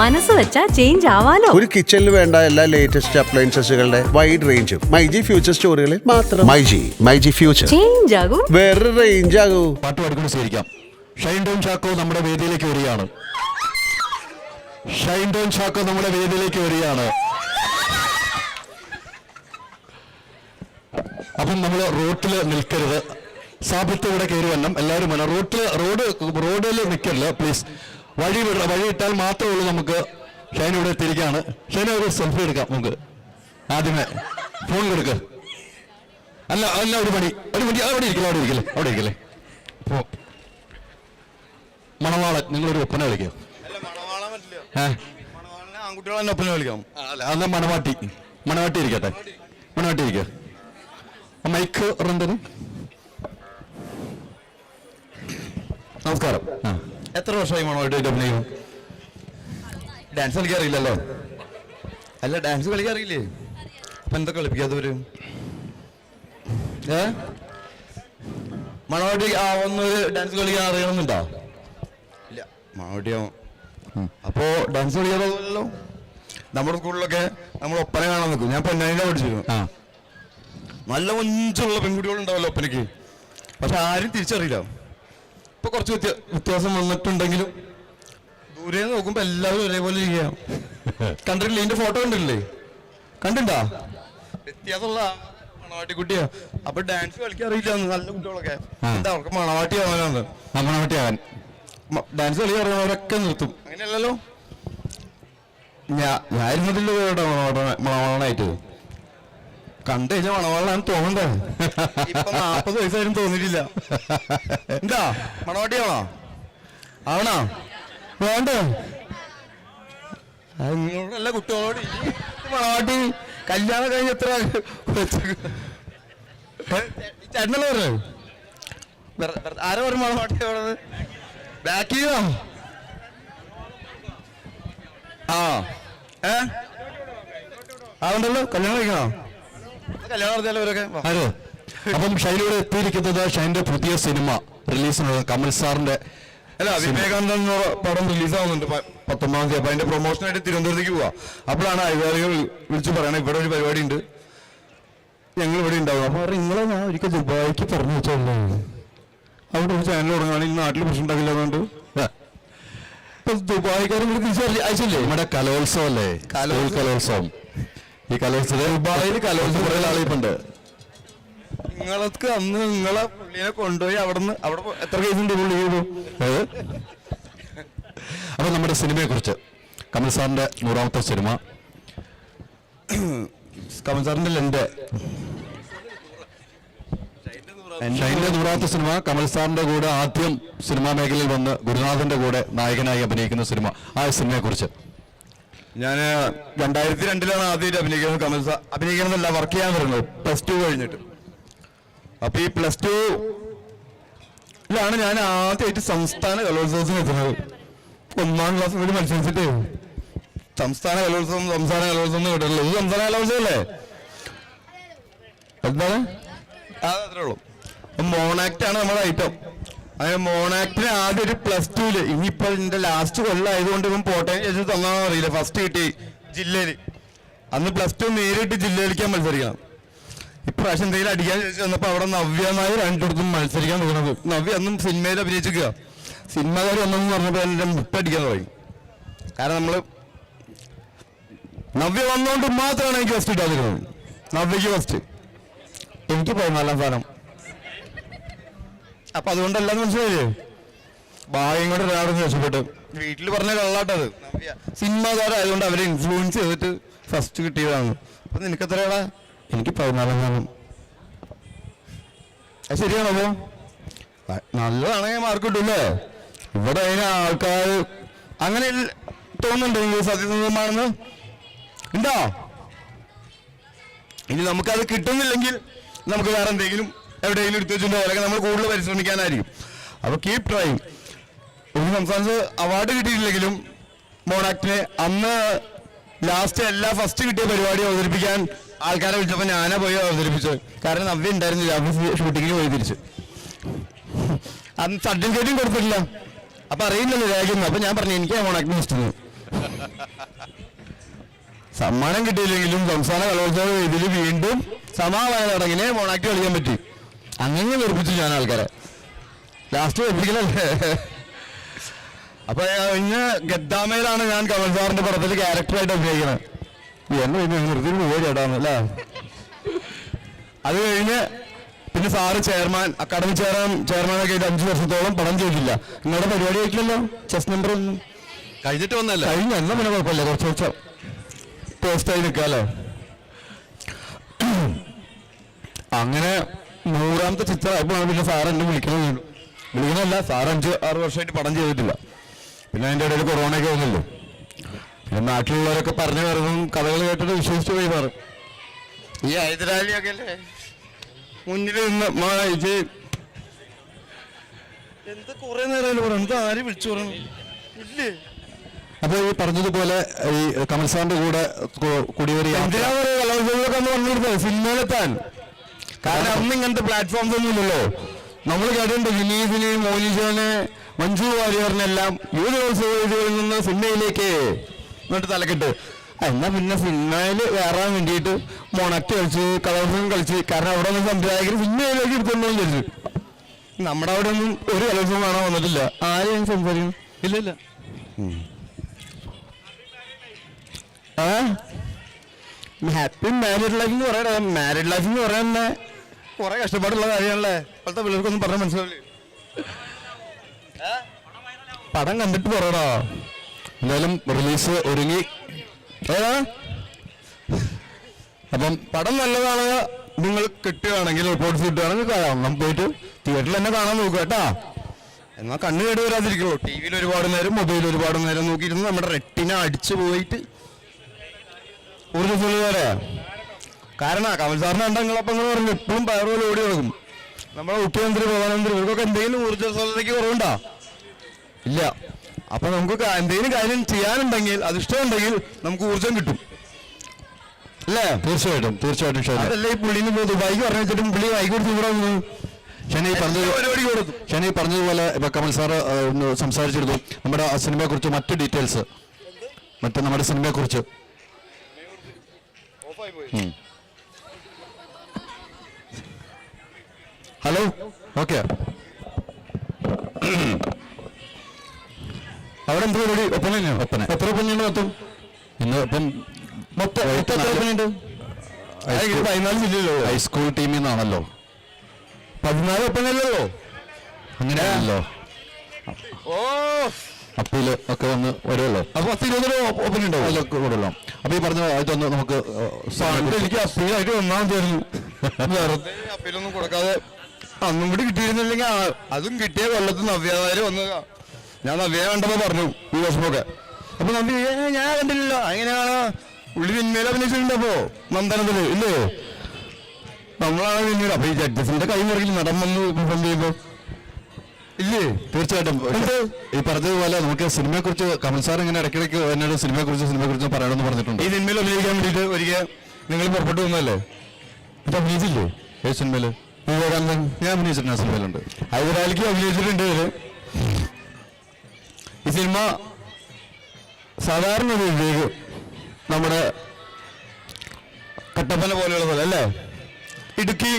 മനസ്സ് വെച്ചാ ചേഞ്ച് ആവാലോ. ഒരു കിച്ചണിൽ വേണ്ട എല്ലാ ലേറ്റസ്റ്റ് അപ്ലയൻസസുകളുടെ വൈഡ് റേഞ്ചും മൈജി ഫ്യൂച്ചർ സ്റ്റോറുകളിൽ മാത്രം. മൈജി ഫ്യൂച്ചർ ചേഞ്ച് ആകും, വേറെ റേഞ്ച് ആകൂ. പാട്ട് പാടിക്കൊണ്ട് സ്വീകരിക്കാം. ഷൈൻ ടോൺ ചാക്കോ നമ്മുടെ വേദിയിലേക്ക് വരികയാണ്. ഷൈൻ ടോൺ ചാക്കോ നമ്മുടെ വേദിയിലേക്ക് വരികയാണ്. അപ്പം നമ്മൾ റോട്ടിൽ നിൽക്കരുത്. സാബിത്ത് ഇവിടെ കയറി വരണം. എല്ലാവരും വേണം. റോഡിൽ നിൽക്കരുത് പ്ലീസ്. വഴി ഇട്ടാൽ മാത്രമേ ഉള്ളൂ നമുക്ക്. ഷൈൻ ഇവിടെ എത്തിയിരിക്കുകയാണ്. ഷൈൻ ഒരു സെൽഫി എടുക്കാം നമുക്ക്. ആദ്യമേ ഫോൺ കൊടുക്കുക. അല്ല ഒരു മണി അവിടെ ഇരിക്കല്ലേ. മണവാളൻ നിങ്ങളൊരു ഒപ്പന കളിക്കുക. ആൺകുട്ടികളെ ഒപ്പന കളിക്കാം. അല്ല മണവാട്ടി ഇരിക്കട്ടെ. മണവാട്ടി ഇരിക്കുക. മൈക്ക് റന്തന് നമസ്കാരം. എത്ര വർഷമായി മണവാട്ടി അഭിനയം? ഡാൻസ് കളിക്കാൻ അറിയില്ലല്ലോ. അല്ല ഡാൻസ് കളിക്കാൻ അറിയില്ലേ? അപ്പൊ എന്താ കളിപ്പിക്കാത്തവര്? മണവാട്ടി ആവുന്നൊരു ഡാൻസ് കളിക്കാൻ അറിയണമെന്നുണ്ടോ? ഇല്ല, മണവാട്ടിയാവും. അപ്പോ ഡാൻസ് കളിക്കാറില്ലല്ലോ. നമ്മുടെ സ്കൂളിലൊക്കെ നമ്മൾ ഒപ്പന കാണാൻ നിൽക്കും. ഞാൻ പൊന്നാനിയിലാണ് പഠിച്ചിരുന്നു. നല്ല കൊഞ്ചുള്ള പെൺകുട്ടികളുണ്ടാവല്ലോ ഒപ്പനയ്ക്ക്. പക്ഷെ ആരും തിരിച്ചറിയില്ല. ഇപ്പൊ കുറച്ച് വ്യത്യാസം വന്നിട്ടുണ്ടെങ്കിലും ദൂരെ നോക്കുമ്പോ എല്ലാവരും ഒരേപോലെ ഇരിക്കുക. കണ്ടിട്ടില്ലേ? ഇതിന്റെ ഫോട്ടോ കണ്ടിട്ടില്ലേ? കണ്ടിണ്ടാ? വ്യത്യാസമുള്ള മണവാട്ടിക്കുട്ടിയാ. അപ്പൊ ഡാൻസ് കളിക്കാൻ അറിയില്ല നല്ല കുട്ടികളൊക്കെ. എന്താ അവർക്ക് മണവാട്ടി ആവാനാണ്. ഡാൻസ് കളി അറിയുന്നവരൊക്കെ നിർത്തും. അങ്ങനെയല്ലല്ലോ. ഞാനിരുന്നതിൽ മണവാളനായിട്ട് കണ്ടു കഴിഞ്ഞാൽ മണവാളനാണ് തോന്നണ്ടേ. ഇപ്പൊ 40 വയസ്സായാലും തോന്നിയിട്ടില്ല. എന്താ മണവാട്ടിയാണോ? ആവണോ? വേണ്ടേ? നിങ്ങളോടല്ല കുട്ടികളോട്. മണവാട്ടി കല്യാണം കഴിഞ്ഞ എത്ര ചേട്ടനല്ലേ പറഞ്ഞത്? ആരാ പറഞ്ഞു മണവാട്ടി പറഞ്ഞത്? ബാക്ക് ചെയ്യോ? അതുകൊണ്ടല്ലോ കല്യാണം കഴിക്കണോ? കല്യാണം നടത്തിയാലോ ഇവരൊക്കെ. അപ്പം ഷൈനിലൂടെ എത്തിയിരിക്കുന്നത് ഷൈൻ്റെ പുതിയ സിനിമ റിലീസിനുള്ള കമൽ സാറിന്റെ. അല്ല, വിവേകാനന്ദൻ എന്ന പടം റിലീസാവുന്നുണ്ട് 19-ാം തീയതി. അപ്പൊ അതിന്റെ പ്രൊമോഷനായിട്ട് തിരുവനന്തപുരത്തേക്ക് പോവാ. അപ്പോഴാണ് അധികാരികൾ വിളിച്ചു പറയണത് ഇവിടെ ഒരു പരിപാടി ഉണ്ട്, ഞങ്ങൾ ഇവിടെ ഉണ്ടാവും. അപ്പൊ നിങ്ങളെ ഞാൻ ഒരിക്കൽ ദുബായിക്ക് പറഞ്ഞു വെച്ചല്ലേ, അവിടെ ഒരു ചാനൽ തുടങ്ങുകയാണെങ്കിൽ നാട്ടിൽ പ്രശ്നം ഉണ്ടാക്കില്ല. അതുകൊണ്ട് ഇപ്പൊ ദുബായിക്കാരും അയച്ചില്ലേ? നമ്മുടെ കലോത്സവം അല്ലേ? കലോത്സവം. ഈ കലോത്സവം ദുബായിൽ കലോത്സവം കുറെ ആളിപ്പുണ്ട്. നിങ്ങൾക്ക് അന്ന് നിങ്ങളെ പുള്ളിനെ കൊണ്ടുപോയി അവിടെ എത്ര കേസുണ്ട് പുള്ളി ചെയ്തു? അപ്പൊ നമ്മുടെ സിനിമയെ കുറിച്ച്, കമൽ സാറിന്റെ 100ാമത്തെ സിനിമ. കമൽ സാറിന്റെ ഷൈൻ്റെ 100ാമത്തെ സിനിമ. കമൽ സാറിന്റെ കൂടെ ആദ്യം സിനിമാ മേഖലയിൽ വന്ന് ഗുരുനാഥന്റെ കൂടെ നായകനായി അഭിനയിക്കുന്ന സിനിമ. ആ സിനിമയെ കുറിച്ച്. ഞാൻ 2002-ലാണ് ആദ്യമായിട്ട് അഭിനയിക്കുന്നത്. കമൽ സാർ അഭിനയിക്കണമെന്നല്ല, വർക്ക് ചെയ്യാൻ തുടങ്ങുന്നത് +2 കഴിഞ്ഞിട്ട്. അപ്പൊ ഈ +2-ലാണ് ഞാൻ ആദ്യമായിട്ട് സംസ്ഥാന കലോത്സവത്തിന് എത്തുന്നത്. 1ാം ക്ലാസ് കൂടി മത്സരിച്ചിട്ട് സംസ്ഥാന കലോത്സവം കേട്ടിട്ടുള്ളൂ. ഇത് സംസ്ഥാന കലോത്സവം അല്ലേ? എന്താണ്? അത്രേ ഉള്ളൂ. മോണാക്ട് ആണ് നമ്മുടെ ഐറ്റം. അങ്ങനെ മോണാക്ടിന് ആദ്യം ഒരു +2-ല്, ഇനിയിപ്പോ ഇതിന്റെ ലാസ്റ്റ് കൊല്ലമായതുകൊണ്ട് ഇപ്പം പോട്ടെ ചേച്ചി തന്നാണോ അറിയില്ല, ഫസ്റ്റ് കിട്ടി ജില്ലയില്. അന്ന് +2 നേരിട്ട് ജില്ലയിലേക്കാൻ മത്സരിക്കണം. ഇപ്രാവശ്യം എന്തെങ്കിലും അടിക്കാൻ ചോദിച്ചു വന്നപ്പോ അവിടെ നവ്യമായി രണ്ടിടത്തും മത്സരിക്കാൻ തോന്നുന്നത്. നവ്യ അന്നും സിനിമയിൽ അഭിനയിച്ചിരിക്കുക. സിനിമാകാർ വന്നെന്ന് പറഞ്ഞപ്പോൾ എന്റെ മുട്ടടിക്കാൻ തുടങ്ങി. കാരണം നമ്മള് നവ്യ വന്നുകൊണ്ട് മാത്രമാണ് എനിക്ക് ഫസ്റ്റ് ഇട്ടാതിരുന്നത്. നവ്യക്ക് ഫസ്റ്റ്, എനിക്ക് 14-ാം സ്ഥാനം. അപ്പൊ അതുകൊണ്ടെല്ലാം മനസ്സിലായില്ലേ? ഭാഗ്യം കൊണ്ട് ഒരാളെന്ന് രക്ഷപ്പെട്ടു. വീട്ടിൽ പറഞ്ഞ കള്ളാട്ടത്. നവ്യ സിനിമാകാരായതുകൊണ്ട് അവരെ ഇൻഫ്ലുവൻസ് ചെയ്തിട്ട് ഫസ്റ്റ് കിട്ടിയതാണ്. അപ്പൊ നിനക്ക് എത്രയാടാ? എനിക്ക് 14-ാം സ്ഥാനം. അത് ശരിയാണോ? അപ്പോ നല്ലതാണെങ്കിൽ മാർക്ക് കിട്ടൂല്ലേ? ഇവിടെ അതിന് ആൾക്കാർ അങ്ങനെ തോന്നുന്നുണ്ടെങ്കിൽ സത്യസന്ധമാണെന്ന് ഉണ്ടോ? ഇനി നമുക്കത് കിട്ടുന്നില്ലെങ്കിൽ നമുക്ക് വേറെ എന്തെങ്കിലും എവിടെയെങ്കിലും എടുത്തു വെച്ചിട്ടുണ്ടോ, അല്ലെങ്കിൽ നമ്മൾ കൂടുതൽ പരിശ്രമിക്കാനായിരിക്കും. അപ്പൊ കീപ് ട്രൈങ്. ഒരു സംസ്ഥാനത്ത് അവാർഡ് കിട്ടിയിട്ടില്ലെങ്കിലും മോണാക്ടിനെ അന്ന് ലാസ്റ്റ് എല്ലാ ഫസ്റ്റ് കിട്ടിയ പരിപാടി അവതരിപ്പിക്കാൻ ആൾക്കാരെ വിളിച്ചപ്പോൾ ഞാനാ പോയി അവതരിപ്പിച്ചത്. കാരണം നവ്യ ഉണ്ടായിരുന്നില്ല, ഷൂട്ടിങ്ങിന് പോയി തിരിച്ച്. അന്ന് സർട്ടിഫിക്കറ്റും കൊടുത്തിട്ടില്ല. അപ്പൊ അറിയില്ലല്ലോ രേഖയൊന്നും. അപ്പൊ ഞാൻ പറഞ്ഞു എനിക്ക് മോണാക്ടിന് ഇഷ്ടം. സമ്മാനം കിട്ടിയില്ലെങ്കിലും സംസ്ഥാന കലോത്സവ വേദിയിൽ വീണ്ടും സമാധാന ചടങ്ങിനെ മോണാക്ട് കളിക്കാൻ പറ്റി. അങ്ങനെ വെറുപ്പിച്ചു ഞാൻ ആൾക്കാരെ. ലാസ്റ്റ് വെറുപ്പിക്കലല്ലേ. അപ്പൊ ഇന്ന് ഗദ്ദാമയിലാണ് ഞാൻ കമൽ സാറിന്റെ പടത്തിൽ ക്യാരക്ടറായിട്ട് അഭിനയിക്കുന്നത്. എന്നെ നിർത്തി പോയിട്ടാണ് അല്ലേ. അത് കഴിഞ്ഞ് പിന്നെ സാറ് ചെയർമാൻ, അക്കാദമി ചെയർമാനൊക്കെ ആയിട്ട് 5 വർഷത്തോളം പടം ചെയ്തില്ല. നിങ്ങളുടെ പരിപാടി ആയിട്ടില്ലല്ലോ ചെസ് നമ്പർ ഒന്നും കഴിഞ്ഞിട്ട് വന്നല്ലേ? കഴിഞ്ഞ എന്നാ പിന്നെ കുഴപ്പമില്ല, കുറച്ച് ടേസ്റ്റായി നിൽക്കാമല്ലോ. അങ്ങനെ 100ാമത്തെ ചിത്രമായപ്പോഴാണ് പിന്നെ സാർ എന്നെ വിളിക്കണമല്ല. സാർ 5-6 വർഷമായിട്ട് പടം ചെയ്തിട്ടില്ല. പിന്നെ അതിൻ്റെ ഇടയിൽ കൊറോണയൊക്കെ വന്നല്ലോ. പിന്നെ നാട്ടിലുള്ളവരൊക്കെ പറഞ്ഞു വരുന്നതും കഥകൾ കേട്ടിട്ട് വിശ്വസിച്ച് പോയി സാറ്. ഈ ഹൈദരാലിയൊക്കെ അല്ലേ മുന്നിൽ നിന്ന് എന്താ കുറെ നേരം പറയണം, എന്താ ആരും വിളിച്ചു പറയണം ഇല്ലേ. അപ്പൊ ഈ പറഞ്ഞതുപോലെ ഈ കമൽ സാറിന്റെ കൂടെ കൂടിയൊരു കലോത്സവങ്ങളൊക്കെ സിനിമയിലെത്താൻ. കാരണം അന്ന് ഇങ്ങനത്തെ പ്ലാറ്റ്ഫോംസ് ഒന്നും ഇല്ലല്ലോ. നമ്മൾ കേട്ടിട്ടുണ്ട് വിനീതിന്, മോനിഷോന്, മഞ്ജു വാര്യറിനെല്ലാം യുവജനോത്സവ വേദികളിൽ നിന്ന് സിനിമയിലേക്ക് എന്നിട്ട് തലക്കെട്ട്. എന്നാ പിന്നെ സിനിമയിൽ കയറാൻ വേണ്ടിയിട്ട് മൊണക്ട് കളിച്ച് കലോത്സവം കളിച്ച്. കാരണം അവിടെ നിന്ന് സംവിധായകർ സിനിമയിലേക്ക് എടുത്തോണ്ടോ വിചാരിച്ചു. നമ്മുടെ അവിടെ ഒന്നും ഒരു കലോത്സവം കാണാൻ വന്നിട്ടില്ല. ആരെയും സംസാരിക്കും ഇല്ല. ഹാപ്പി മാരീഡ് ലൈഫ് എന്ന് പറയണേ. മാരീഡ് ലൈഫ് എന്ന് പറയാൻ തന്നെ കുറെ കഷ്ടപ്പാടുള്ള കാര്യമാണല്ലേ. ഇപ്പോഴത്തെ പിള്ളേർക്കൊന്നും പറഞ്ഞാൽ മനസ്സിലാവില്ലേ. പടം കണ്ടിട്ട് പറയടാ. എന്തായാലും റിലീസ് ഒരുങ്ങി. അപ്പം പടം നല്ലതാണ്. നിങ്ങൾ കിട്ടുകയാണെങ്കിൽ റിപ്പോർട്ട്സ് കിട്ടുകയാണെങ്കിൽ കാണാം. നമുക്ക് പോയിട്ട് തിയേറ്ററിൽ തന്നെ കാണാൻ നോക്കുക കേട്ടാ. എന്നാൽ കണ്ണ് കേട് വരാതിരിക്കുള്ളൂ. ടി വിയിൽ ഒരുപാട് നേരം, മൊബൈലിൽ ഒരുപാട് നേരം നോക്കിയിരുന്ന് നമ്മുടെ റെറ്റിന അടിച്ചു പോയിട്ട് ഒരു ദിവസം വരെ. കാരണം കമൽ സാറിന് ഉണ്ടെങ്കിലപ്പം നിങ്ങൾ പറഞ്ഞു എപ്പോഴും പയറുപോലെ ഓടി കൊടുക്കും. നമ്മുടെ മുഖ്യമന്ത്രി, പ്രധാനമന്ത്രി ഇവർക്കൊക്കെ എന്തെങ്കിലും ഊർജ്ജസ്വലതയ്ക്ക് കുറവുണ്ടോ? ഇല്ല. അപ്പൊ നമുക്ക് എന്തെങ്കിലും കാര്യം ചെയ്യാനുണ്ടെങ്കിൽ, അതിഷ്ടമുണ്ടെങ്കിൽ നമുക്ക് ഊർജ്ജം കിട്ടും അല്ലേ? തീർച്ചയായിട്ടും. അതല്ലേ ഈ പുള്ളിന് ദുബായിക്ക് പറഞ്ഞു വെച്ചിട്ടും പുള്ളി വായിക്ക് കൊടുത്ത് ഇവിടെ വന്നു. ഷെനി പറഞ്ഞതുപോലെ ഇപ്പൊ കമൽ സാറ് ഒന്ന് സംസാരിച്ചിരുന്നു നമ്മുടെ സിനിമയെ കുറിച്ച്, മറ്റു ഡീറ്റെയിൽസ്, നമ്മുടെ സിനിമയെ കുറിച്ച്. Hello, okay. അവിടെ എന്ത് പരിപാടി? ഒപ്പന. എത്ര ഒപ്പനയുണ്ട് മൊത്തം? ഇന്ന് ഇപ്പം മൊത്തം എത്ര ഒപ്പനയുണ്ട്? 14 ജില്ലയിലോ? ഹൈസ്കൂൾ ടീമിൽ നിന്നാണല്ലോ. 14 ഒപ്പനയല്ലോ. അങ്ങനെയാണല്ലോ. ഓ, അപ്പീല് ഒക്കെ വന്ന് വരുമല്ലോ. അപ്പൊ 10-20 ഒപ്പന ഉണ്ടോ? അതിലൊക്കെ കൂടല്ലോ. അപ്പൊ ഈ പറഞ്ഞ ഇതൊന്ന് നമുക്ക് എനിക്ക് അപ്പീലായിട്ട് ഒന്നാമത് തരുന്നു. വെറുതെ അപ്പീലൊന്നും കൊടുക്കാതെ അന്നും കൂടി കിട്ടിയിരുന്നില്ലെങ്കിൽ അതും കിട്ടിയ കൊല്ലത്ത് നവ്യാതാര് വന്ന് ഞാൻ നവ്യ കണ്ടപ്പോ പറഞ്ഞു ഈ വർഷമൊക്കെ. അപ്പൊ നവ്യ ഞാൻ കണ്ടില്ലല്ലോ. അങ്ങനെയാണ് പുള്ളി പിന്മേൽ അഭിനയിച്ചിട്ടുണ്ടപ്പോ നന്ദനത്തില് ഇല്ലേ? നമ്മളാണ് പിന്നീട്. അപ്പൊ ഈ ജഡ്ജസിന്റെ കൈ മുറിയിൽ നടൻ വന്ന് പ്രസന്റ് ചെയ്യുമ്പോ ഇല്ലേ? തീർച്ചയായിട്ടും. ഈ പറഞ്ഞതുപോലെ നമുക്ക് സിനിമയെ കുറിച്ച് കമൽ സാർ ഇങ്ങനെ ഇടയ്ക്കിടയ്ക്ക് എന്നോട് സിനിമയെ കുറിച്ച് പറയണമെന്ന് പറഞ്ഞിട്ടുണ്ട്. ഈ സിനിമയിൽ അഭിനയിക്കാൻ വേണ്ടിയിട്ട് ഒരിക്കൽ നിങ്ങൾ പുറപ്പെട്ടു വന്നല്ലേ? ഇത് അഭിനയിച്ചില്ലേ ഏത് സിനിമയില്? വിവേകാനന്ദൻ. ഞാൻ അഭിനയിച്ചിട്ടുണ്ട്. ആ സിനിമയിലുണ്ട്. ഹൈദരാലിക്ക് അഭിനയിച്ചിട്ടുണ്ട്. ഈ സിനിമ സാധാരണ ഒരു നമ്മുടെ കട്ടപ്പന പോലെയുള്ള സ്ഥലം അല്ലേ? ഇടുക്കി